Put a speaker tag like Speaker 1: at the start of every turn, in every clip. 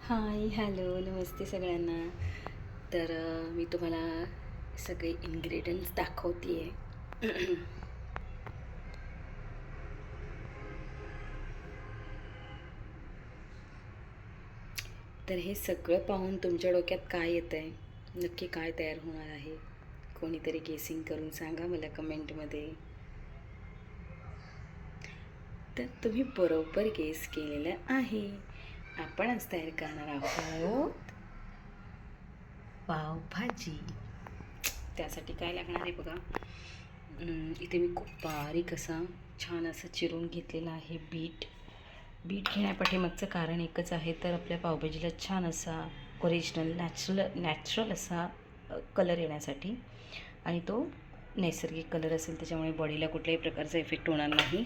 Speaker 1: Hi hello नमस्ते सगळ्यांना. तर मी तुम्हाला सगळे इन्ग्रेडियंट्स दाखवते आहे. तर हे सगळं पाहून तुमच्या डोक्यात काय येतं आहे, नक्की काय तयार होणार आहे, कोणीतरी गेसिंग करून सांगा मला कमेंटमध्ये. तर तुम्ही बरोबर गेस केलेलं आहे. आपण आज तयार करणार आहोत पावभाजी. त्यासाठी काय लागणार आहे बघा. इथे मी खूप बारीक असा छान असं चिरून घेतलेला आहे बीट. बीट घेण्यापाठीमागचं कारण एकच आहे, तर आपल्या पावभाजीला छान असा ओरिजिनल नॅचरल असा कलर येण्यासाठी, आणि तो नैसर्गिक कलर असेल त्याच्यामुळे बॉडीला कुठल्याही प्रकारचा इफेक्ट होणार नाही.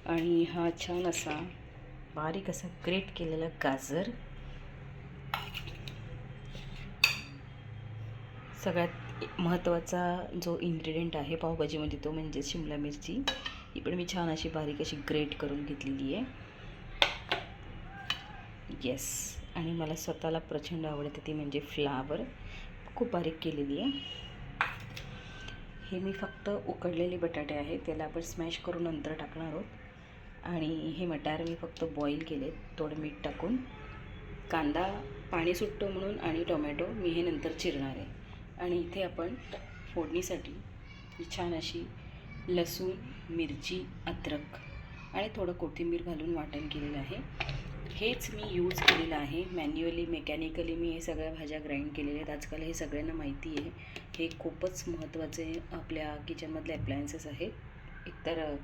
Speaker 1: आणि हा छान असा बारीक असा ग्रेट केलेला गाजर, सगळ्यात महत्त्वाचा जो इन्ग्रेडियंट आहे पावभाजीमध्ये तो म्हणजे शिमला मिरची. ही पण मी छान अशी बारीक अशी ग्रेट करून घेतलेली आहे. येस, आणि मला स्वतःला प्रचंड आवडते ती म्हणजे फ्लावर, खूप बारीक केलेली आहे. हे मी फक्त उकडलेले बटाटे आहेत, त्याला आपण स्मॅश करून नंतर टाकणार आहोत. आणि हे मटार मी फक्त बॉईल केले थोडं मीठ टाकून. कांदा पाणी सुटतो म्हणून, आणि टोमॅटो मी हे नंतर चिरणार आहे. आणि इथे आपण फोडणीसाठी छान अशी लसूण, मिरची, अद्रक आणि थोडं कोथिंबीर घालून वाटण केलेलं आहे. हेच मी यूज केलेलं आहे. मॅन्युअली मेकॅनिकली मी हे सगळ्या भाज्या ग्राइंड केलेल्या आहेत. आजकाल हे सगळ्यांना माहिती आहे, हे खूपच महत्त्वाचे आपल्या किचनमधले अप्लायन्सेस आहेत. एकतर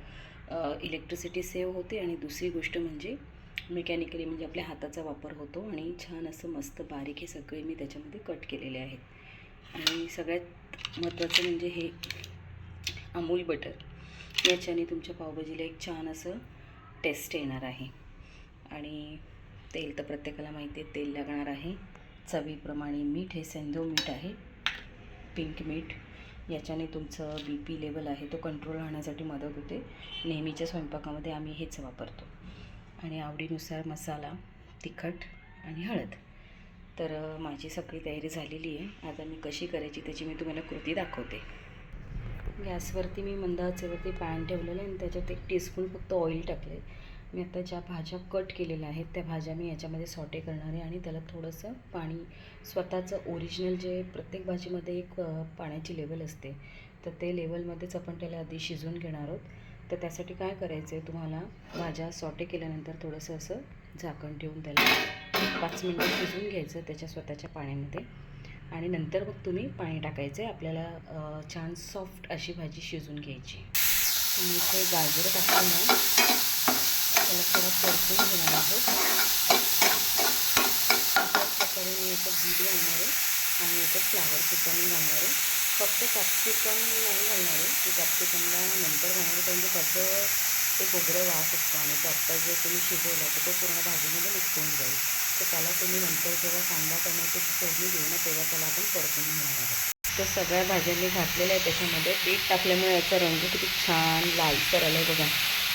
Speaker 1: इलेक्ट्रिसिटी सेव्ह होते, आणि दुसरी गोष्ट म्हणजे मेकॅनिकली म्हणजे आपल्या हाताचा वापर होतो. आणि छान असं मस्त बारीक हे सगळे मी त्याच्यामध्ये कट केलेले आहेत. आणि सगळ्यात महत्त्वाचं म्हणजे हे अमूल बटर, याच्याने तुमच्या पावभाजीला एक छान असं टेस्ट येणार आहे. आणि तेल तर प्रत्येकाला माहिती आहे, तेल लागणार आहे. चवीप्रमाणे मीठ, हे सेंधव मीठ आहे, पिंक मीठ. याच्याने तुमचं BP लेवल आहे तो कंट्रोल राहण्यासाठी मदत होते. नेहमीच्या स्वयंपाकामध्ये आम्ही हेच वापरतो. आणि आवडीनुसार मसाला, तिखट आणि हळद. तर माझी सगळी तयारी झालेली आहे. आता मी कशी करायची त्याची मी तुम्हाला कृती दाखवते. गॅसवरती मी मंद आचेवरती पॅन ठेवलेलं आहे, आणि त्याच्यात 1 टीस्पून फक्त ऑइल टाकले. मी आता ज्या भाज्या कट केलेल्या आहेत त्या भाज्या मी याच्यामध्ये सॉटे करणार आहे. आणि त्याला थोडंसं पाणी, स्वतःचं ओरिजिनल जे प्रत्येक भाजीमध्ये एक पाण्याची लेवल असते, तर ते लेवलमध्येच आपण त्याला आधी शिजवून घेणार आहोत. तर त्यासाठी काय करायचं आहे, तुम्हाला भाज्या सॉटे केल्यानंतर थोडंसं असं झाकण ठेवून त्याला 5 मिनटं शिजवून घ्यायचं त्याच्या स्वतःच्या पाण्यामध्ये. आणि नंतर मग तुम्ही पाणी टाकायचं आहे. आपल्याला छान सॉफ्ट अशी भाजी शिजवून घ्यायची. तुम्ही इथे गाजर टाकून त्याला थोडं परतून घेणार आहोत. अशाच प्रकारे मी याच्यात बीट घालणार आहे, आणि याच्यात फ्लावरसुद्धा मी घालणार आहे. फक्त कॅप्सिकम नाही घालणार आहे, की कॅप्सिकमला नंतर घालणार आहे, कारण त्याचं एक उग्र वास असतो, आणि तो आत्ता जर तुम्ही शिजवला तर तो पूर्ण भाजीमध्ये मिक्स होऊन जाईल. तर त्याला तुम्ही नंतर जेव्हा कांदा टोमॅटोची फोडणी देऊ ना, तेव्हा त्याला आपण परतून घेणार आहोत. तर सगळ्या भाज्यांनी घातलेल्या आहे त्याच्यामध्ये. बीट टाकल्यामुळे याचा रंग किती छान लालसर आला आहे बघा.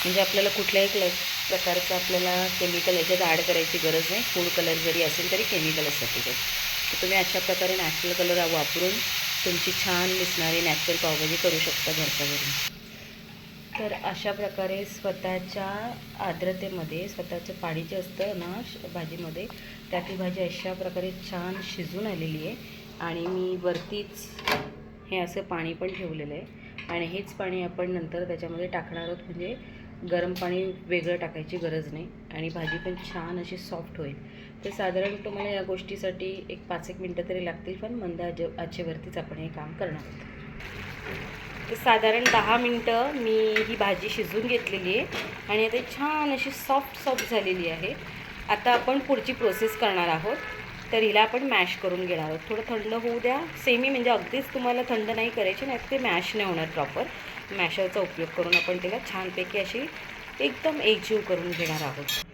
Speaker 1: म्हणजे आपल्याला कुठल्याही प्रकारचं आपल्याला केमिकल याच्यात ॲड करायची गरज नाही. फूड कलर जरी असेल तरी केमिकल असतात त्याच्यात. तर तुम्ही अशा प्रकारे नॅचरल कलर वापरून तुमची छान दिसणारी नॅचरल पावभाजी करू शकता घरच्या घरी. तर अशा प्रकारे स्वतःच्या आर्द्रतेमध्ये, स्वतःचं पाणी जे असतं ना भाजीमध्ये, त्यात ही भाजी अशा प्रकारे छान शिजून आलेली आहे. आणि मी वरतीच हे असं पाणी पण ठेवलेलं आहे, आणि हेच पाणी आपण नंतर त्याच्यामध्ये टाकणार आहोत. म्हणजे गरम पाणी वेगळं टाकायची गरज नाही, आणि भाजी पण छान अशी सॉफ्ट होईल. तर साधारण तुम्हाला या गोष्टीसाठी एक 5-1 मिनटं तरी लागतील, पण मंद आचेवरतीच आपण हे काम करणार आहोत. तर साधारण 10 मिनटं मी ही भाजी शिजवून घेतलेली आहे, आणि आता छान अशी सॉफ्ट झालेली आहे. आता आपण पुढची प्रोसेस करणार आहोत. तर हिला आपण मॅश करून घेणार आहोत. थोडं थंड होऊ द्या, सेमी, म्हणजे अगदीच तुम्हाला थंड नाही करायची, नाही ते मॅश नाही होणार प्रॉपर. मॅशरचा उपयोग करून आपण तिला छानपैकी अशी एकदम एकजीव करून घेणार आहोत.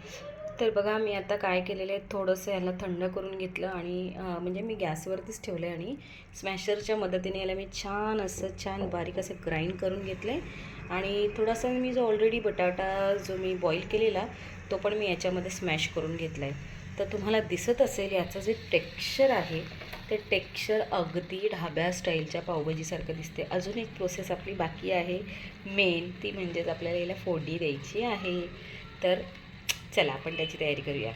Speaker 1: तर बघा, मी आता काय केलेलं आहे, थोडंसं याला थंड करून घेतलं, आणि म्हणजे मी गॅसवरतीच ठेवलं आहे, आणि स्मॅशरच्या मदतीने याला मी छान बारीक असं ग्राइंड करून घेतलं आहे. आणि थोडासा मी जो ऑलरेडी बटाटा जो मी बॉईल केलेला तो पण मी याच्यामध्ये स्मॅश करून घेतला आहे. तर तुम्हाला दिसत असेल याचं जे टेक्स्चर आहे ते टेक्स्चर अगदी ढाब्या स्टाईलच्या पावभाजीसारखं दिसते. अजून एक प्रोसेस आपली बाकी आहे मेन, ती म्हणजेच आपल्याला याला फोडणी द्यायची आहे. तर चला आपण त्याची तयारी करूया.